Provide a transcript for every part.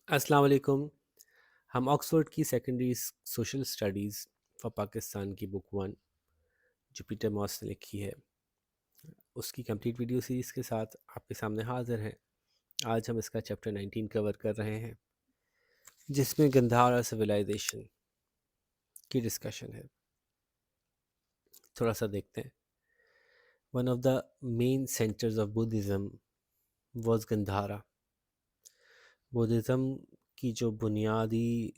السلام علیکم. ہم آکسفورڈ کی secondary social studies for Pakistan کی بک 1 جو پیٹر موس نے لکھی ہے اس کی کمپلیٹ ویڈیو سیریز کے ساتھ آپ کے سامنے حاضر ہیں. آج ہم اس کا چیپٹر 19 کور کر رہے ہیں جس میں گندھارا سویلائزیشن کی ڈسکشن ہے. تھوڑا سا دیکھتے ہیں. One of the main centres of Buddhism was Gandhara. Buddhism کی جو بنیادی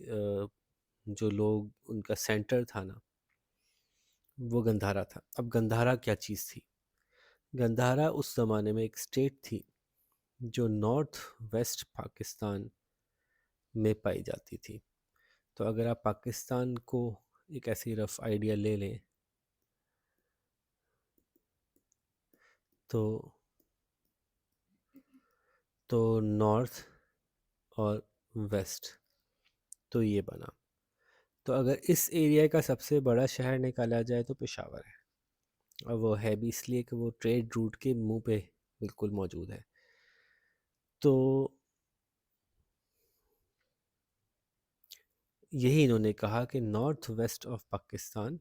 جو لوگ ان کا سینٹر تھا نا وہ گندھارا تھا. اب گندھارا کیا چیز تھی؟ گندھارا اس زمانے میں ایک اسٹیٹ تھی جو نارتھ ویسٹ پاکستان میں پائی جاتی تھی. تو اگر آپ پاکستان کو ایک ایسی رف آئیڈیا لے لیں تو نارتھ اور ویسٹ تو یہ بنا. تو اگر اس ایریا کا سب سے بڑا شہر نکالا جائے تو پشاور ہے، اور وہ ہے بھی اس لیے کہ وہ ٹریڈ روٹ کے منہ پہ بالکل موجود ہے. تو یہی انہوں نے کہا کہ north west of Pakistan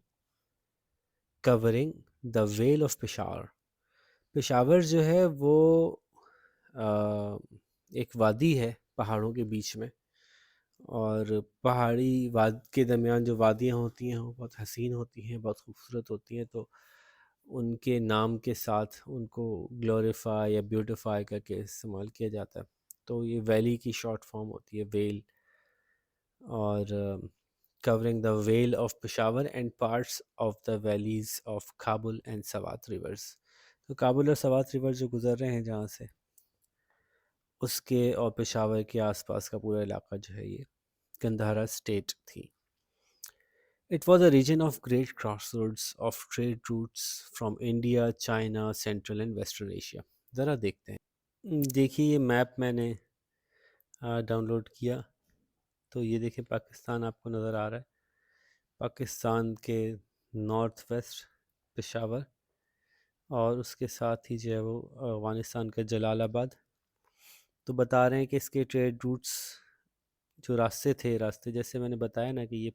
covering the vale of Peshawar. Peshawar جو ہے وہ ایک وادی ہے پہاڑوں کے بیچ میں، اور پہاڑی کے درمیان جو وادیاں ہوتی ہیں وہ بہت حسین ہوتی ہیں، بہت خوبصورت ہوتی ہیں. تو ان کے نام کے ساتھ ان کو گلوریفائی یا بیوٹیفائی کر کے استعمال کیا جاتا ہے. تو یہ ویلی کی شارٹ فارم ہوتی ہے ویل، اور covering the Vale of Peshawar and parts of the valleys of Kabul and Swat rivers. تو کابل اور سوات ریور جو گزر رہے ہیں جہاں سے، اس کے اور پشاور کے آس پاس کا پورا علاقہ جو ہے یہ گندھارا اسٹیٹ تھی. It was a region of great crossroads of trade routes from India, China, Central and Western Asia. ذرا دیکھتے ہیں. دیکھیے یہ میپ میں نے ڈاؤن لوڈ کیا، تو یہ دیکھیں پاکستان آپ کو نظر آ رہا ہے. پاکستان کے نارتھ ویسٹ پشاور، اور اس کے ساتھ ہی جو ہے وہ افغانستان کا جلال آباد. تو بتا رہے ہیں کہ اس کے ٹریڈ روٹس جو راستے جیسے میں نے بتایا نا کہ یہ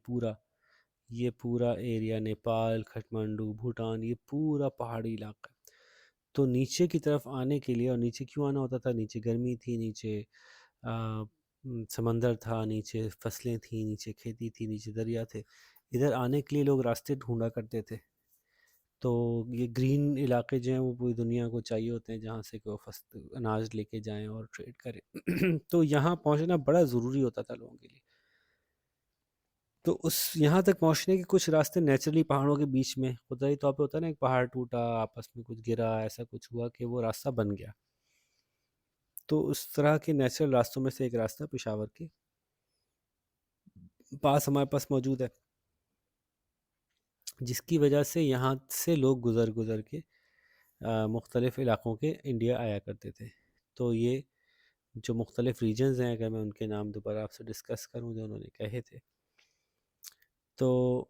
پورا ایریا نیپال، کھٹمنڈو، بھوٹان، یہ پورا پہاڑی علاقہ ہے. تو نیچے کی طرف آنے کے لیے، اور نیچے کیوں آنا ہوتا تھا؟ نیچے گرمی تھی، نیچے سمندر تھا، نیچے فصلیں تھیں، نیچے کھیتی تھی، نیچے دریا تھے. ادھر آنے کے لیے لوگ راستے ڈھونڈا کرتے تھے. تو یہ گرین علاقے جو ہیں وہ پوری دنیا کو چاہیے ہوتے ہیں جہاں سے کہ وہ اناج لے کے جائیں اور ٹریڈ کریں. تو یہاں پہنچنا بڑا ضروری ہوتا تھا لوگوں کے لیے. تو یہاں تک پہنچنے کے کچھ راستے نیچرلی پہاڑوں کے بیچ میں قدرتی طور پہ ہوتا ہے نا، ایک پہاڑ ٹوٹا، آپس میں کچھ گرا، ایسا کچھ ہوا کہ وہ راستہ بن گیا. تو اس طرح کے نیچرل راستوں میں سے ایک راستہ پشاور کے پاس ہمارے پاس موجود ہے، جس کی وجہ سے یہاں سے لوگ گزر کے مختلف علاقوں کے انڈیا آیا کرتے تھے. تو یہ جو مختلف ریجنز ہیں، اگر میں ان کے نام دوبارہ آپ سے ڈسکس کروں جو انہوں نے کہے تھے، تو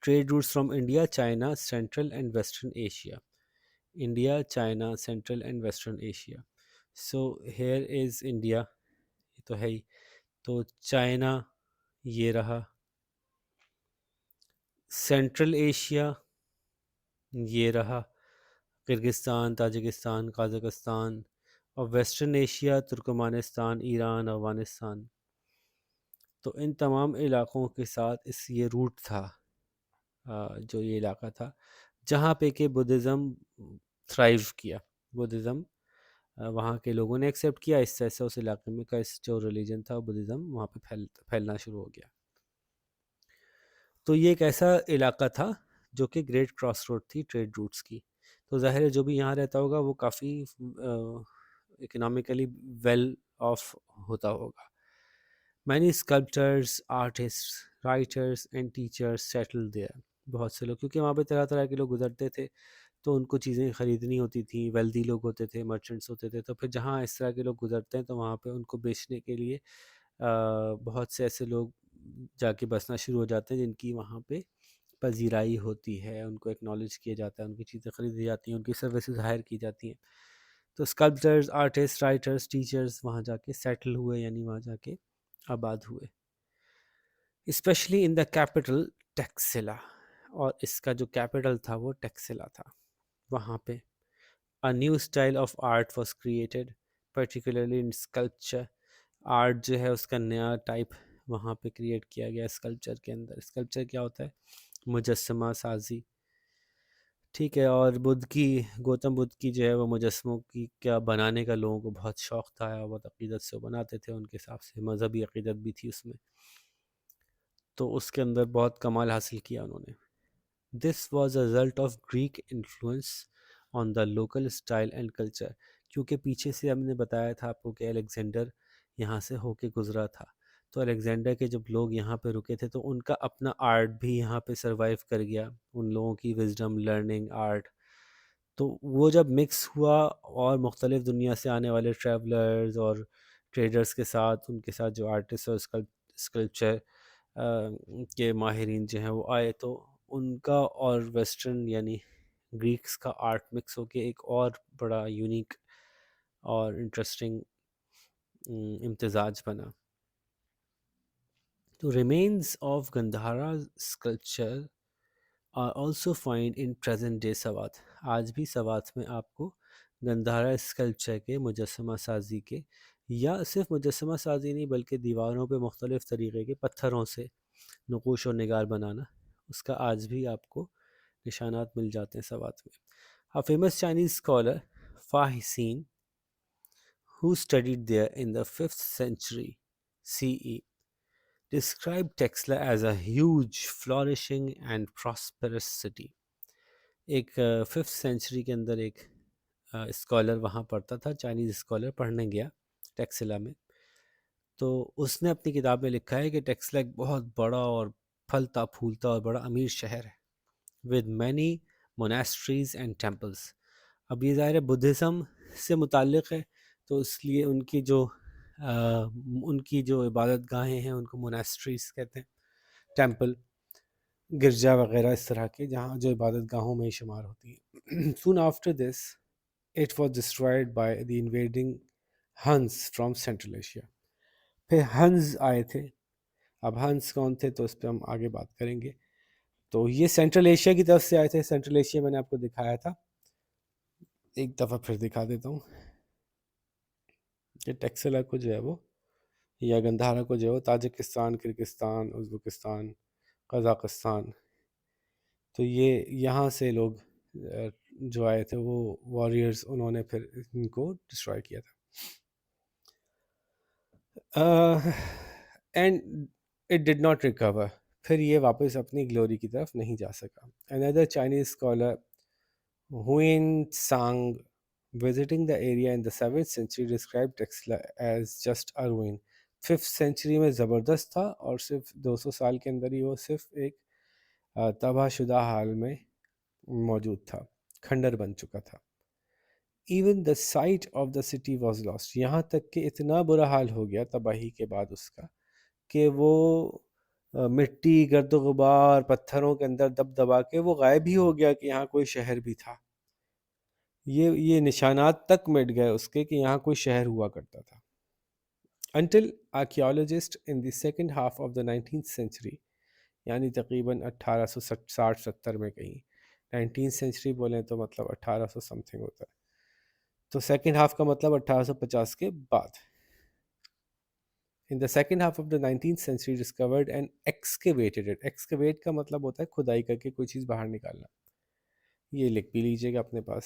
trade routes from India, China, Central and Western Asia. India, China, Central and Western Asia. So here is India, یہ تو ہے ہی. تو چائنا یہ رہا، سینٹرل ایشیا یہ رہا، کرگستان، تاجکستان، قازقستان، اور western Asia Turkmenistan, Iran, Afghanistan. تو ان تمام علاقوں کے ساتھ یہ روٹ تھا، جو یہ علاقہ تھا جہاں پہ کہ بدھزم تھرائیو کیا. بدھزم وہاں کے لوگوں نے ایکسیپٹ کیا، اس سے اس علاقے میں کا جو ریلیجن تھا بدھزم وہاں پہ پھیلنا شروع ہو گیا. تو یہ ایک ایسا علاقہ تھا جو کہ گریٹ کراس روڈ تھی ٹریڈ روٹس کی. تو ظاہر ہے جو بھی یہاں رہتا ہوگا وہ کافی اکنامکلی ویل آف ہوتا ہوگا. Many sculptors, artists, writers and teachers settle there. بہت سے لوگ، کیونکہ وہاں پہ طرح طرح کے لوگ گزرتے تھے تو ان کو چیزیں خریدنی ہوتی تھیں. ویلدی لوگ ہوتے تھے، مرچنٹس ہوتے تھے. تو پھر جہاں اس طرح کے لوگ گزرتے ہیں تو وہاں پہ ان کو بیچنے کے لیے بہت سے ایسے لوگ جا کے بسنا شروع ہو جاتے ہیں جن کی وہاں پہ پذیرائی ہوتی ہے، ان کو ایکنالج کیا جاتا ہے، ان کی چیزیں خریدی جاتی ہیں، ان کی سروسز ہائر کی جاتی ہیں. تو اسکلپچرز، آرٹسٹ، رائٹرز، ٹیچرز وہاں جا کے سیٹل ہوئے، یعنی وہاں جا کے آباد ہوئے، especially in the capital Taxila, اور اس کا جو کیپٹل تھا وہ ٹیکسلا تھا. وہاں پہ a new style of art was created, particularly in sculpture. Art جو ہے اس کا نیا ٹائپ وہاں پہ کریٹ کیا گیا اسکلپچر کے اندر. اسکلپچر کیا ہوتا ہے؟ مجسمہ سازی، ٹھیک ہے. اور بدھ کی، گوتم بدھ کی جو ہے وہ مجسموں کی کیا بنانے کا لوگوں کو بہت شوق تھا، اور بہت عقیدت سے وہ بناتے تھے، ان کے حساب سے مذہبی عقیدت بھی تھی اس میں، تو اس کے اندر بہت کمال حاصل کیا انہوں نے. This was a result of Greek influence on the local style and culture. کیونکہ پیچھے سے ہم نے بتایا تھا آپ کو کہ الیگزینڈر یہاں سے ہو کے گزرا تھا، تو الیگزینڈر کے جب لوگ یہاں پہ رکے تھے تو ان کا اپنا آرٹ بھی یہاں پہ سروائیو کر گیا، ان لوگوں کی وزڈم، لرننگ، آرٹ. تو وہ جب مکس ہوا اور مختلف دنیا سے آنے والے ٹریولرز اور ٹریڈرز کے ساتھ، ان کے ساتھ جو آرٹسٹ اور اسکلپچر کے ماہرین جو ہیں وہ آئے، تو ان کا اور ویسٹرن یعنی گریکس کا آرٹ مکس ہو کے ایک اور بڑا یونیک اور انٹرسٹنگ امتزاج بنا. تو remains of Gandhara sculpture are also find in present day Swat. آج بھی سوات میں آپ کو گندھارا اسکلپچر کے، مجسمہ سازی کے، یا صرف مجسمہ سازی نہیں بلکہ دیواروں پہ مختلف طریقے کے پتھروں سے نقوش و نگار بنانا، اس کا آج بھی آپ کو نشانات مل جاتے ہیں سوات میں. A famous Chinese scholar, Fa Hsien, who studied there in the 5th century CE, described Texla as a huge, flourishing and prosperous city. ایک 5th century کے اندر ایک اسکالر وہاں پڑھتا تھا، چائنیز اسکالر پڑھنے گیا ٹیکسلا میں، تو اس نے اپنی کتاب میں لکھا ہے کہ ٹیکسلا ایک بہت بڑا اور پھلتا پھولتا اور بڑا امیر شہر ہے، with many monasteries and temples. اب یہ ظاہر ہے بدھزم سے متعلق ہے، تو اس لیے ان کی جو عبادت گاہیں ہیں ان کو موناسٹریز کہتے ہیں، ٹیمپل، گرجا وغیرہ اس طرح کے، جہاں جو عبادت گاہوں میں شمار ہوتی ہیں. soon after this it was destroyed by the invading Huns from Central Asia. پھر ہنز آئے تھے. اب ہنز کون تھے تو اس پہ ہم آگے بات کریں گے. تو یہ سینٹرل ایشیا کی طرف سے آئے تھے. سینٹرل ایشیا میں نے آپ کو دکھایا تھا، ایک دفعہ پھر دکھا دیتا ہوں کہ ٹیکسلا کو جو ہے وہ، یا گندھارا کو جو ہے وہ تاجکستان، کرگستان، ازبکستان، قزاقستان، تو یہ یہاں سے لوگ جو آئے تھے وہ واریئرز، انہوں نے پھر ان کو ڈسٹرائے کیا تھا. And it did not recover, پھر یہ واپس اپنی گلوری کی طرف نہیں جا سکا. another Chinese scholar Huyen Tsang, visiting the area in the 7th century, described Texla as just a ruin. 5th century میں زبردست تھا، اور صرف 200 سال کے اندر ہی وہ صرف ایک تباہ شدہ حال میں موجود تھا، کھنڈر بن چکا تھا. Even the site of the city was lost, یہاں تک کہ اتنا برا حال ہو گیا تباہی کے بعد اس کا کہ وہ مٹی، گرد و غبار، پتھروں کے اندر دب دبا کے وہ غائب ہی ہو گیا کہ یہاں کوئی شہر بھی تھا. یہ نشانات تک مٹ گئے اس کے کہ یہاں کوئی شہر ہوا کرتا تھا. until archaeologists in the second half of the 19th century، یعنی تقریباً 1860-70 میں کہیں، 19th century بولیں تو مطلب 1800 سم تھنگ ہوتا ہے، تو سیکنڈ ہاف کا مطلب 1850 کے بعد. in the second half of the 19th century discovered and excavated it. excavate کا مطلب ہوتا ہے کھدائی کر کے کوئی چیز باہر نکالنا. یہ لکھ بھی لیجئے گا اپنے پاس،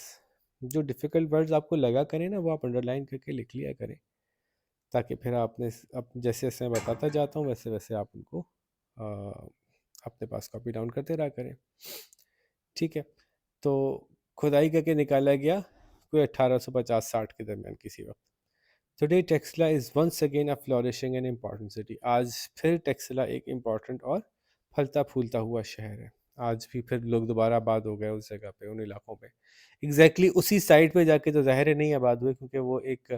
جو ڈیفیکلٹ ورڈز آپ کو لگا کریں نا وہ آپ انڈر لائن کر کے لکھ لیا کریں، تاکہ پھر آپ نے جیسے جیسے میں بتاتا جاتا ہوں ویسے ویسے آپ ان کو اپنے پاس کاپی ڈاؤن کرتے رہا کریں. ٹھیک ہے، تو کھدائی کر کے نکالا گیا کوئی 1850-60 کے درمیان کسی وقت. Today Texla is once again a flourishing and important city. آج پھر ٹیکسلا ایک امپورٹنٹ اور پھلتا پھولتا ہوا شہر ہے. آج بھی پھر لوگ دوبارہ آباد ہو گئے اس جگہ پہ، ان علاقوں پہ، ایگزیکٹلی اسی سائٹ پہ جا کے تو ظاہر نہیں آباد ہوئے، کیونکہ وہ ایک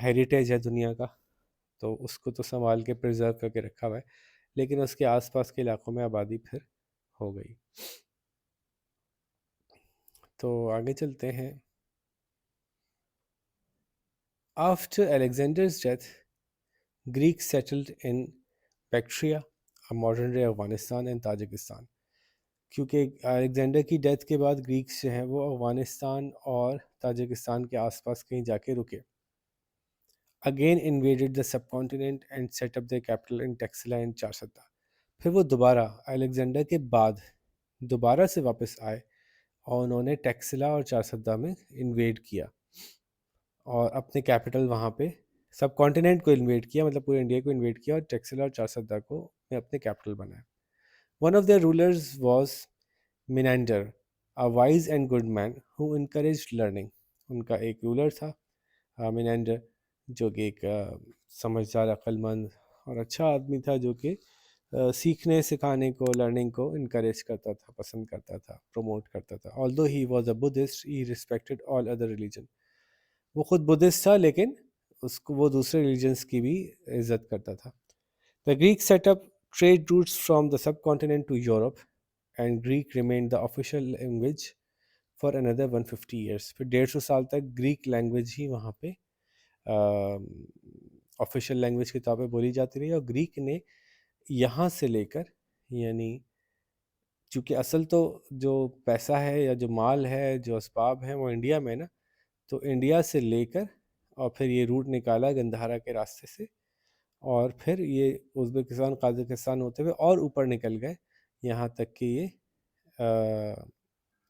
ہیریٹیج ہے دنیا کا، تو اس کو تو سنبھال کے پرزرو کر کے رکھا ہوا ہے، لیکن اس کے آس پاس کے علاقوں میں آبادی پھر ہو گئی. تو آگے چلتے ہیں. After Alexander's death, Greeks settled in Bactria, modern day Afghanistan and Tajikistan. کیونکہ الیگزینڈر کی ڈیتھ کے بعد گریکس جو ہیں وہ افغانستان اور تاجکستان کے آس پاس کہیں جا کے رکے. Again invaded the subcontinent and set up the capital in Taxila and Charsadda. پھر وہ دوبارہ الیگزینڈر کے بعد دوبارہ سے واپس آئے اور انہوں نے ٹیکسلا اور چارسدہ میں انویڈ کیا اور اپنے کیپٹل وہاں پہ سب کانٹیننٹ کو انویڈ کیا، مطلب پورے انڈیا کو انویڈ کیا، اور ٹیکسلا اور چارسدہ کو اپنے کیپٹل بنایا. One of their rulers was Menander, a wise and good man who encouraged learning. ان کا ایک رولر تھا مینینڈر، جو کہ ایک سمجھدار، عقل مند اور اچھا آدمی تھا، جو کہ سیکھنے سکھانے کو، لرننگ کو انکریج کرتا تھا، پسند کرتا تھا، پروموٹ کرتا تھا. although he was a Buddhist, he respected all other religion. وہ خود بدھسٹ تھا لیکن اس کو وہ دوسرے ریلیجنس کی بھی عزت کرتا تھا. The Greeks set up trade routes from the subcontinent to Europe, and Greek remained the official language for another 150 years. پھر 150 سال تک گریک لینگویج ہی وہاں پہ آفیشیل لینگویج کے طور پہ بولی جاتی رہی. اور گریک نے یہاں سے لے کر، یعنی چونکہ اصل تو جو پیسہ ہے یا جو مال ہے، جو اسباب ہیں، وہ انڈیا میں نا، تو انڈیا سے لے کر اور پھر یہ روٹ نکالا گندھارا کے راستے سے، اور پھر یہ ازبکستان، قازقستان ہوتے ہوئے اور اوپر نکل گئے، یہاں تک کہ یہ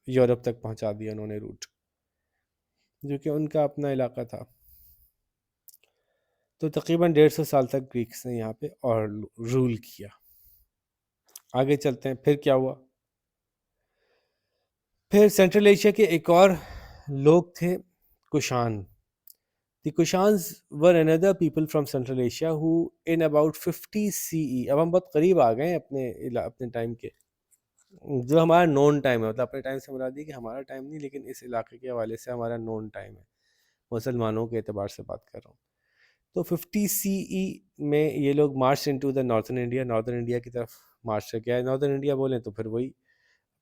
یورپ تک پہنچا دیا انہوں نے روٹ، جو کہ ان کا اپنا علاقہ تھا. تو تقریباً 150 سال تک گریکس نے یہاں پہ اور رول کیا. آگے چلتے ہیں، پھر کیا ہوا. پھر سینٹرل ایشیا کے ایک اور لوگ تھے، کشان. The Kushans were another people from Central Asia who in about 50 CE، اب ہم بہت قریب آ گئے ہیں اپنے ٹائم کے، جو ہمارا نون ٹائم ہے، مطلب اپنے ٹائم سے مراد ہے کہ ہمارا ٹائم نہیں، لیکن اس علاقے کے حوالے سے ہمارا نون ٹائم ہے، مسلمانوں کے اعتبار سے بات کر رہا ہوں. تو 50 CE میں یہ لوگ march into the northern India, northern India کی طرف مارچ کیا ہے. نارتھن انڈیا بولیں تو پھر وہی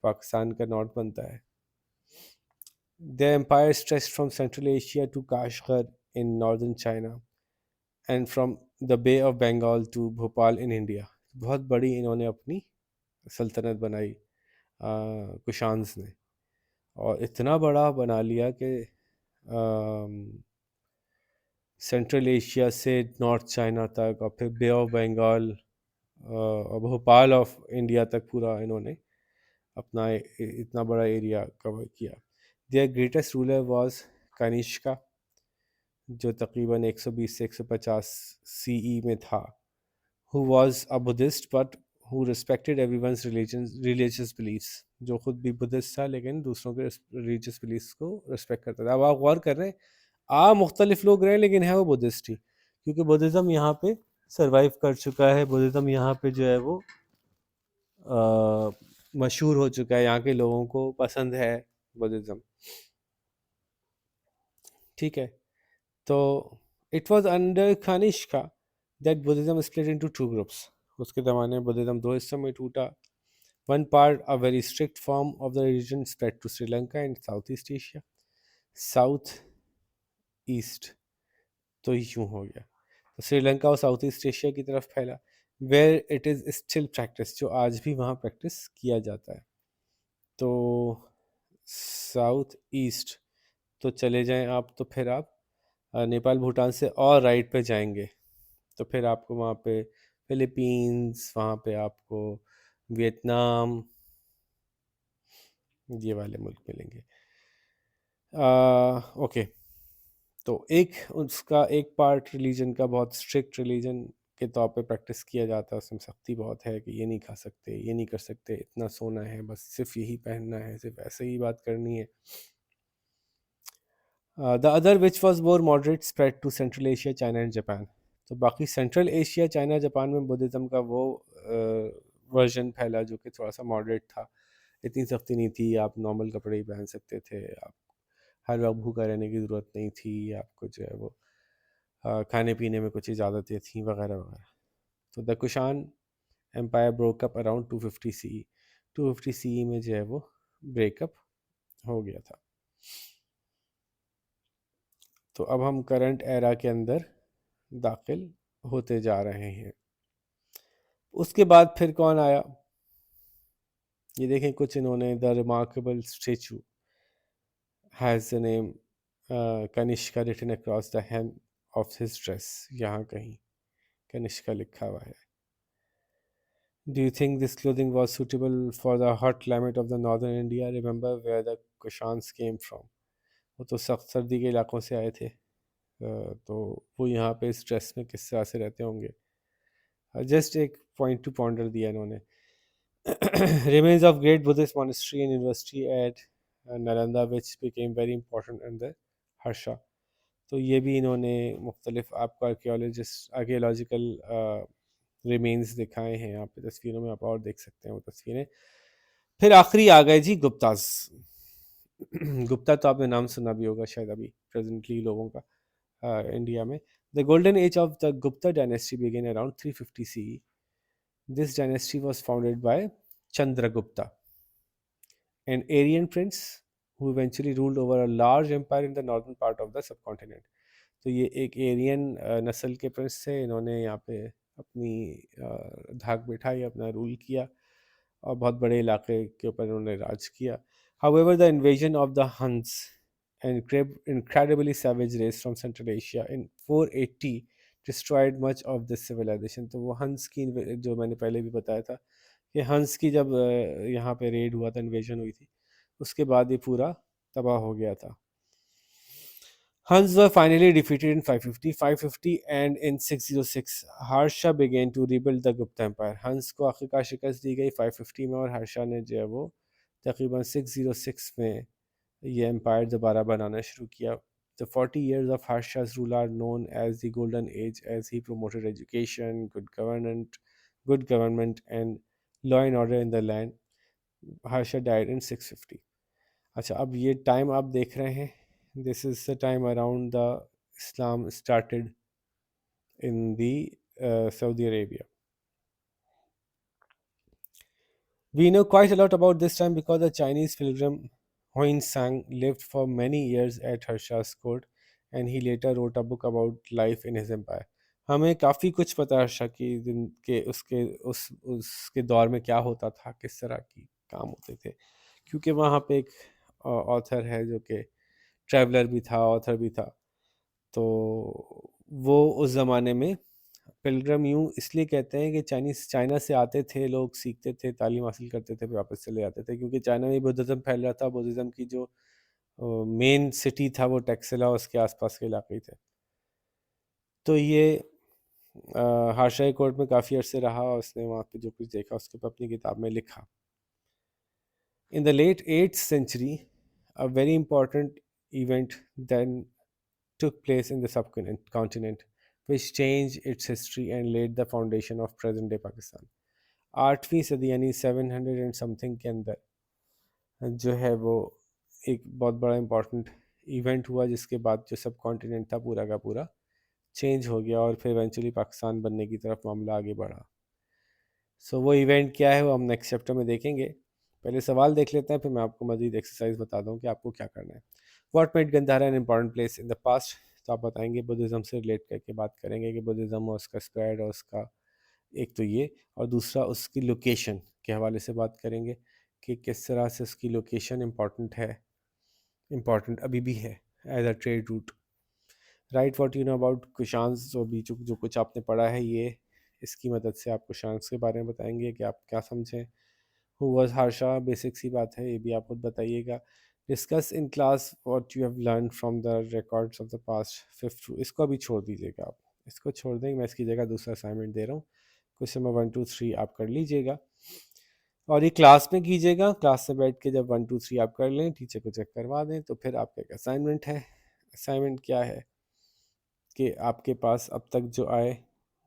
پاکستان کا نارتھ بنتا ہے. Their empire stretched from Central Asia to Kashgar in northern China and from the Bay of Bengal to Bhopal in India. بہت بڑی انہوں نے اپنی سلطنت بنائی کشانز نے، اور اتنا بڑا بنا لیا کہ سینٹرل ایشیا سے نارتھ چائنا تک، اور پھر بے آف بنگال اور بھوپال آف انڈیا تک پورا انہوں نے اپنا اتنا بڑا ایریا کور کیا. Their greatest ruler was کنیشکا، جو تقریباً 120 سے 150 CE میں تھا. who was a Buddhist but who respected everyone's religious beliefs. جو خود بھی بدھسٹ تھا لیکن دوسروں کے ریلیجیس بلیفس کو رسپیکٹ کرتا تھا. اب آپ غور کر رہے ہیں، مختلف لوگ رہے لیکن ہے وہ بدھسٹ ہی، کیونکہ بدھزم یہاں پہ سروائیو کر چکا ہے. بدھزم یہاں پہ جو ہے وہ مشہور ہو چکا ہے، یہاں کے لوگوں کو پسند ہے بدھزم. ٹھیک ہے، تو it was under Kanishka that Buddhism split into two groups. اس کے زمانے میں بدھزم دو حصوں میں ٹوٹا. One part, a very strict form of the religion, spread to Sri Lanka and Southeast Asia. South East تو یوں ہو گیا، تو سری لنکا اور ساؤتھ ایسٹ ایشیا کی طرف پھیلا. where it is still practiced، جو آج بھی وہاں پریکٹس کیا جاتا ہے. تو ساؤتھ ایسٹ تو چلے جائیں آپ، تو پھر آپ نیپال بھوٹان سے اور رائٹ پہ جائیں گے تو پھر آپ کو وہاں پہ فلپینز، وہاں پہ آپ کو ویتنام، یہ والے ملک ملیں گے. اوکے، تو ایک اس کا ایک پارٹ ریلیجن کا بہت اسٹرکٹ ریلیجن کے طور پہ پریکٹس کیا جاتا ہے، اس میں سختی بہت ہے کہ یہ نہیں کھا سکتے، یہ نہیں کر سکتے، اتنا سونا ہے، بس صرف یہی پہننا ہے، صرف ایسے ہی بات کرنی ہے. The other which was more moderate spread to Central Asia, China and Japan. تو باقی سینٹرل ایشیا، چائنا، جاپان میں بدھزم کا وہ ورژن پھیلا جو کہ تھوڑا سا ماڈریٹ تھا. اتنی سختی نہیں تھی، آپ نارمل کپڑے ہی پہن سکتے تھے، آپ ہر وقت بھوکا رہنے کی ضرورت نہیں تھی، آپ کو جو ہے وہ کھانے پینے میں کچھ اجازتیں تھیں وغیرہ وغیرہ. تو دا کشان امپائر بروک اپ اراؤنڈ 250 CE. 250 CE میں جو ہے وہ بریک اپ ہو گیا تھا. تو اب ہم کرنٹ ایرا کے اندر داخل ہوتے جا رہے ہیں. اس کے بعد پھر کون آیا؟ یہ دیکھیں کچھ انہوں نے the remarkable statue has the name Kanishka written across the hem of his dress. یہاں کہیں کنشکا لکھا ہوا ہے. Do you think this clothing was suitable for the hot climate of the northern India? Remember where the Kushans came from. وہ تو سخت سردی کے علاقوں سے آئے تھے، تو وہ یہاں پہ اس ڈریس میں کس طرح سے رہتے ہوں گے. جسٹ ایک پوائنٹ ٹو پونڈر دیا انہوں نے. Remains of great Buddhist monastery and university at Nalanda which became very important under Harsha. تو یہ بھی انہوں نے مختلف آپ کو آرکیولوجیکل ریمینز دکھائے ہیں یہاں پہ تصویروں میں. آپ اور دیکھ سکتے ہیں وہ تصویریں. پھر آخری آ گئے جی گپتاز. گپتا تو آپ نے نام سنا بھی ہوگا شاید ابھی پریزنٹلی لوگوں کا انڈیا میں. The golden age of the Gupta dynasty began around 350 CE. This dynasty was founded by Chandragupta, an Aryan prince who eventually ruled over a large empire in the northern part of the subcontinent. تو یہ ایک Ariane نسل کے prince تھے. انہوں نے یہاں پہ اپنی دھاک بٹھائی، اپنا رول کیا اور بہت بڑے علاقے کے اوپر انہوں نے راج کیا. However, the invasion of the Huns, an incredibly savage race from Central Asia in 480 destroyed much of this civilization. تو وہ ہنس کی جو میں نے پہلے بھی بتایا تھا کہ ہنس کی جب یہاں پہ ریڈ ہوا تھا، انویژن ہوئی تھی، اس کے بعد یہ پورا تباہ ہو گیا تھا. Huns were finally defeated in 550 and in 606 Harsha began to rebuild the Gupta Empire. Huns کو آخرکار شکست دی گئی 550 میں، اور ہرشا نے جو ہے وہ تقریباً 606 میں یہ امپائر دوبارہ بنانا شروع کیا. The 40 years of Harsha's rule are known as the Golden Age as he promoted education, good government and law and order in the land. Harsha died in 650. اچھا، اب یہ ٹائم آپ دیکھ رہے ہیں. This is the time around the Islam started in the Saudi Arabia. We know quite a lot about this time because the Chinese pilgrim Huinsang lived for many years at Harsha's court and he later wrote a book about life in his empire. ہمیں کافی کچھ پتہ ہے ہرشا کی دن کے اس کے دور میں کیا ہوتا تھا، کس طرح کی کام ہوتے تھے، کیونکہ وہاں پہ ایک آتھر ہے جو کہ ٹریولر بھی تھا، آتھر بھی تھا. تو وہ اس زمانے میں پلگرم یوں اس لیے کہتے ہیں کہ چائنا سے آتے تھے لوگ، سیکھتے تھے، تعلیم حاصل کرتے تھے، پھر واپس چلے جاتے تھے، کیونکہ چائنا میں بدھزم پھیل رہا تھا. بدھزم کی جو مین سٹی تھا وہ ٹیکسلا، اس کے آس پاس کے علاقے تھے. تو یہ ہارشائی کورٹ میں کافی عرصے رہا اور اس نے وہاں پہ جو کچھ دیکھا اس کے اوپر اپنی کتاب میں لکھا. In the late 8th century, a very important event then took place in the subcontinent, which changed its history and laid the foundation of present day Pakistan. 8ویں صدی یعنی 700 اینڈ سمتھنگ کے اندر جو ہے وہ ایک بہت بڑا امپورٹنٹ ایونٹ ہوا، جس کے بعد جو سب کانٹیننٹ تھا پورا کا پورا چینج ہو گیا اور پھر ایونچولی پاکستان بننے کی طرف معاملہ آگے بڑھا. سو وہ ایونٹ کیا ہے وہ ہم نیکسٹ چیپٹر میں دیکھیں گے. پہلے سوال دیکھ لیتے ہیں، پھر میں آپ کو مزید ایکسرسائز بتا دوں کہ آپ کو کیا کرنا ہے. What made Gandhara an important place in the past. تو آپ بتائیں گے بدھزم سے ریلیٹ کر کے بات کریں گے کہ بدھزم اور اس کا اسپریڈ اور اس کا ایک تو یہ، اور دوسرا اس کی لوکیشن کے حوالے سے بات کریں گے کہ کس طرح سے اس کی لوکیشن امپورٹنٹ ہے، امپورٹنٹ ابھی بھی ہے as a trade route. Right what you know about Kushans. جو کچھ آپ نے پڑھا ہے یہ اس کی مدد سے آپ کشانز کے بارے میں بتائیں گے کہ آپ کیا سمجھیں. Who was Harsha, بیسک سی بات ہے، یہ بھی آپ خود بتائیے گا. Discuss in class what you have learn from the records of the past 5 اس کو ابھی چھوڑ دیجیے گا، آپ اس کو چھوڑ دیں. میں اس کی جگہ دوسرا اسائنمنٹ دے رہا ہوں. کوشچن نمبر 1 2 3 آپ کر لیجیے گا اور یہ کلاس میں کیجیے گا. کلاس میں بیٹھ کے جب 1 2 3 آپ کر لیں، ٹیچر کو چیک کروا دیں، تو پھر آپ کا ایک اسائنمنٹ ہے. اسائنمنٹ کیا ہے کہ آپ کے پاس اب تک جو آئے،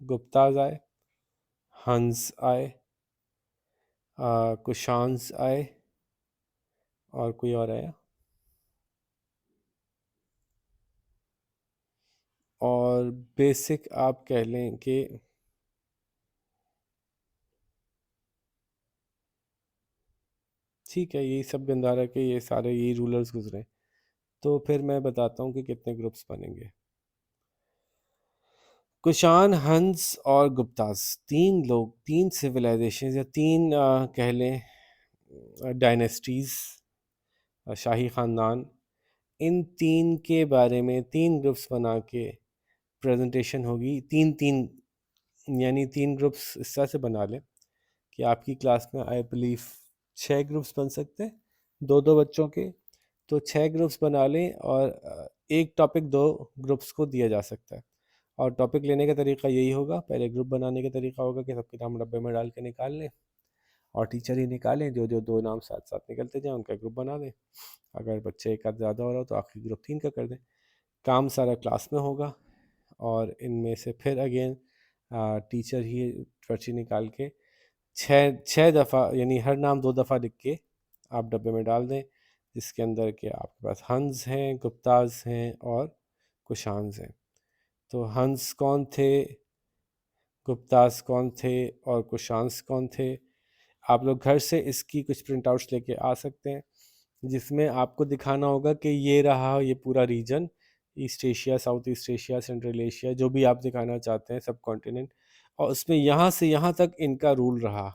گپتاز آئے، ہنز آئے، کشانز آئے، اور کوئی اور آیا، اور بیسک آپ کہہ لیں کہ ٹھیک ہے یہی سب گندھارا کے یہ سارے یہی رولرز گزرے. تو پھر میں بتاتا ہوں کہ کتنے گروپس بنیں گے. کشان، ہنس اور گپتاز، تین لوگ، تین سویلائزیشن یا تین کہہ لیں ڈائنیسٹیز، شاہی خاندان، ان تین کے بارے میں تین گروپس بنا کے پریزنٹیشن ہوگی. تین تین یعنی تین گروپس اس طرح سے بنا لیں کہ آپ کی کلاس میں آئی بلیو 6 گروپس بن سکتے ہیں، دو دو بچوں کے. تو 6 گروپس بنا لیں اور ایک ٹاپک 2 گروپس کو دیا جا سکتا ہے. اور ٹاپک لینے کا طریقہ یہی ہوگا، پہلے گروپ بنانے کا طریقہ ہوگا کہ سب کے نام ڈبے میں ڈال کے نکال لیں اور ٹیچر ہی نکالیں، جو جو 2 نام ساتھ ساتھ نکلتے جائیں ان کا گروپ بنا دیں. اگر بچے ایک آدھ زیادہ ہو رہا ہو تو آخری گروپ 3 کا کر دیں. کام سارا کلاس میں ہوگا اور ان میں سے پھر اگین ٹیچر ہی پرچی نکال کے 6 دفعہ یعنی ہر نام 2 دفعہ لکھ کے آپ ڈبے میں ڈال دیں، جس کے اندر کہ آپ کے پاس ہنس ہیں، گپتاز ہیں اور کشانز ہیں. تو ہنس کون تھے، گپتاز کون تھے اور کشانز کون تھے، آپ لوگ گھر سے اس کی کچھ پرنٹ آؤٹس لے کے آ سکتے ہیں، جس میں آپ کو دکھانا ہوگا کہ یہ رہا یہ پورا region, East Asia, South East Asia, Central Asia, جو بھی آپ دکھانا چاہتے ہیں سب کانٹیننٹ، اور اس میں یہاں سے یہاں تک ان کا رول رہا.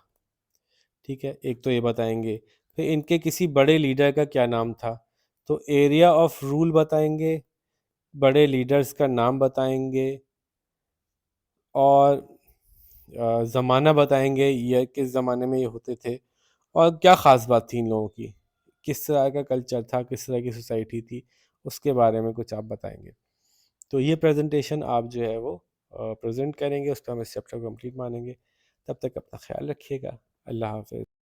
ٹھیک ہے، ایک تو یہ بتائیں گے. پھر ان کے کسی بڑے لیڈر کا کیا نام تھا، تو ایریا آف رول بتائیں گے، بڑے لیڈرز کا نام بتائیں گے اور زمانہ بتائیں گے، یہ کس زمانے میں یہ ہوتے تھے اور کیا خاص بات تھی ان لوگوں کی، کس طرح کا کلچر تھا، کس طرح کی سوسائٹی تھی، اس کے بارے میں کچھ آپ بتائیں گے. تو یہ پریزنٹیشن آپ جو ہے وہ پریزنٹ کریں گے، اس پہ ہم اس چیپٹر کو کمپلیٹ مانیں گے. تب تک اپنا خیال رکھیے گا. اللہ حافظ.